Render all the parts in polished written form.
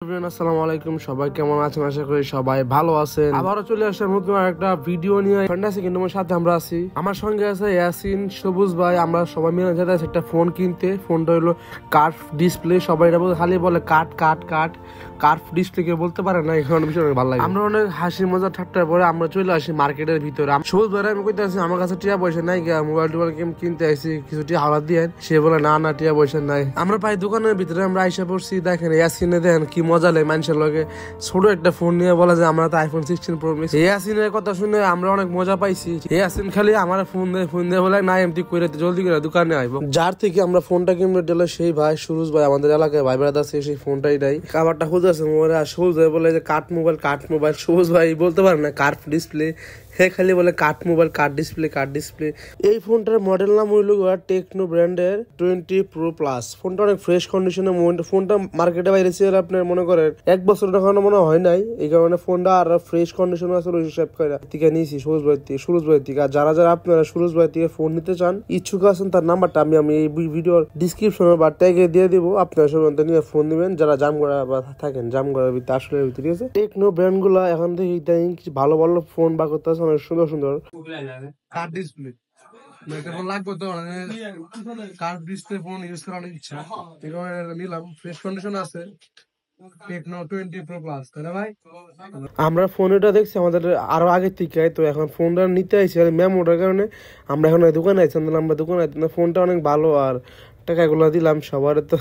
আসসালামু আলাইকুম, সবাই কেমন আছেন? আশা করি সবাই ভালো আছেন। আবারও চলে আসলাম নতুন একটা ভিডিও নিয়ে। ফ্যান্টাসি কিংডমের সাথে আমরা আছি। আমার সঙ্গে আছে ইয়াসিন, সবুজ ভাই। আমরা সবাই মিলে যেতে আছি একটা ফোন কিনতে। ফোনটা হলো কার্ভ ডিসপ্লে। সবাই খালি বলে কার্ভ ডিসপ্লে, কেউ বলতে পারে না। এখানে বিষয় অনেক ভালো লাগে। আমরা অনেক হাসি মজা ঠাট্টার পরে আমরা চলে আসি মার্কেটের ভিতরে। সবুজ ভাই আমি কইতে আছি আমার কাছে টিয়া পয়সা নাই, মোবাইল টোবাইল গেম কিনতে আসি, কিছু টিয়া হাওলা দিয়ে। সে বলে না টিয়া পয়সা নাই। আমরা প্রায় দোকানের ভিতরে আমরা আইসা পড়ছি। দেখেন ইয়াসিনে দেখেন কি মজা লাগে মানুষের লগে ছোট একটা ফোন নিয়ে বলা যায় আমরা তো আইফোন 16 প্রো ম্যাক্স। ইয়াসিনের কথা শুনে আমরা অনেক মজা পাইছি। ইয়াসিন খালি আমার ফোন দিয়ে বলে না এমনি করে জলদি করে দোকানে আইব। যার থেকে আমরা ফোনটা কিনতে দিল সেই ভাই সুরুজ ভাই, আমাদের এলাকায় ভাই বেড়াতে আছে, সেই ফোনটাই নাই। খাবারটা খুঁজেছে মোবাইল। আর সবুজ ভাই বলে যে কাঠ মোবাইল। সবুজ ভাই বলতে পারে না কার্ভ ডিসপ্লে, হে খালি বলে কাঠ মোবাইল, কাঠ ডিসপ্লে। এই ফোনটার মডেল নাম হইল টেকনো ব্র্যান্ডের 20 প্রো প্লাস। ফোনটা অনেক ফ্রেশ কন্ডিশনে। ফোনটা মার্কেটে বাইরে ছিল আপনার মনে করেন 1 বছর এখনো মনে হয় নাই। এই কারণে ফোনটা আর ফ্রেশ কন্ডিশনে আছে ওই হিসাব করে থেকে নিয়েছি সুরজ ভাই থেকে। আর যারা আপনারা সুরজ ভাই থেকে ফোন নিতে চান, ইচ্ছুক আছেন, তার নাম্বারটা আমি এই ভিডিওর ডিসক্রিপশনে বা ট্যাগে দিয়ে দিব। আপনারা সবাই নিয়ে ফোন দিবেন যারা জামগড়া বা থাকেন জামগড়ার ভিতরে। আসলে ঠিক আছে, টেকনো ব্র্যান্ড গুলা এখন থেকে কিছু ভালো ফোন বা করতে আছে, অনেক সুন্দর কার্ভ ডিসপ্লে। লাগবে তো কার্ভ ডিসপ্লে ফোন ইউজ করার অনেক ইচ্ছা, নিলাম। ফ্রেশ কন্ডিশন আছে টেকনো 20 প্রো প্লাস, তাই না ভাই? আমরা ফোনটা দেখছি আমাদের আরো আগে থেকে, তো এখন ফোনটা নিতে আইছি আর মেমোটার কারণে আমরা এখন দোকানে আইছি। আমরা দোকানে আইছি না, ফোনটা অনেক ভালো। আর টাকাগুলো দিলাম সবার, তো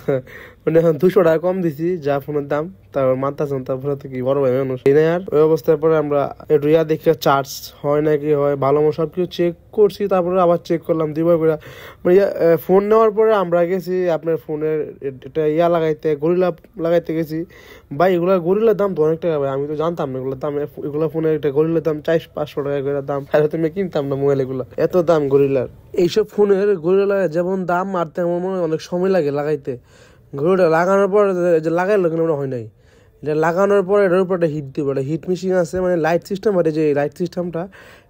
মানে এখন 200 টাকা কম দিছি যা ফোনের দাম। তারপর মানতাছেন, তারপরে তো কি বড় ভাই মানুষ এই আর ওই অবস্থার পরে আমরা একটু দেখে চার্জ হয় নাকি হয় ভালো মতো সবকিছু চেক করছি। তারপরে আবার চেক করলাম 2 বার করে। মানে ফোন নেওয়ার পরে আমরা গেছি আপনার ফোনের এটা লাগাইতে, গরিলা লাগাইতে গেছি। ভাই এগুলা গরিলার দাম তো অনেক টাকা ভাই, আমি তো জানতাম না এগুলোর দাম। এগুলা ফোনের একটা গরিলার দাম 400-500 টাকা করে দাম। আর তুমি কিনতাম না মোবাইল এগুলো, এত দাম গরিলার। এইসব ফোনের গরিলা যেমন দাম আর তেমন অনেক সময় লাগে লাগাইতে। গরিলা লাগানোর পর যে লাগাইলো কিন্তু হয় নাই। এটা লাগানোর পরে এটার উপর একটা হিট দিব, একটা হিট মেশিন আছে, মানে লাইট সিস্টেম। এটা যে লাইট সিস্টেমটা,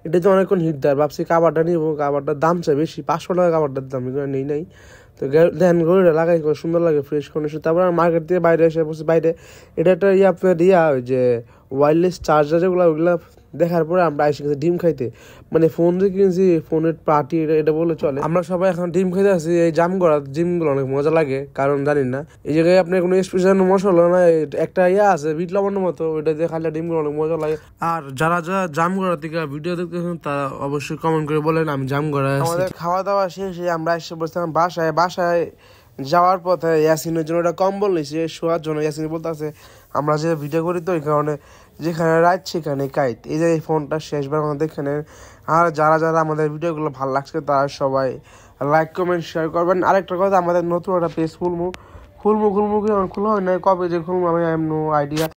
এটা যে অনেকক্ষণ হিট দেয়। ভাবছি কাবারটা নিব, কাবারটার দাম চাই বেশি, 500 টাকা কাবারটার দাম। নেই নাই তো দেখেন গরুটা লাগাই সুন্দর লাগে, ফ্রেশ কন্ডিশন। তারপর মার্কেট থেকে বাইরে এসে বসে বাইরে এটা একটা আপনার ওই যে ওয়্যারলেস চার্জার যেগুলো, ওইগুলা দেখার পরে আমরা এসে গেছি ডিম খাইতে। মানে ফোন যে কিনছি ফোনের পার্টি এটা বলে চলে। আমরা সবাই এখন ডিম খাইতে আছি এই জামগড়া। ডিমগুলো অনেক মজা লাগে, কারণ জানি না এই জায়গায় আপনার কোনো স্পেশাল মশলা না, একটা আছে বিট লবণের মতো, ওইটা দিয়ে খাইলে ডিমগুলো অনেক মজা লাগে। আর যারা জামগড়া থেকে ভিডিও দেখতেছেন তারা অবশ্যই কমেন্ট করে বলেন আমি জামগড়া। আমাদের খাওয়া দাওয়া শেষে আমরা এসে বসছিলাম বাসায় যাওয়ার পথে ইয়াসিনের জন্য একটা কম্বল নিয়েছে শোয়ার জন্য। ইয়াসিন বলতেছে আমরা যে ভিডিও করি তো এখানে যেখানে রাত সেখানে কাইত। এই যে এই ফোনটা শেষবার আমাদের এখানে। আর যারা আমাদের ভিডিওগুলো ভালো লাগছে তারা সবাই লাইক কমেন্ট শেয়ার করবেন। আরেকটা কথা, আমাদের নতুন একটা পেজ খুলমু কি খোলা হয় না, কবে যে খুলবো আমি নো আইডিয়া।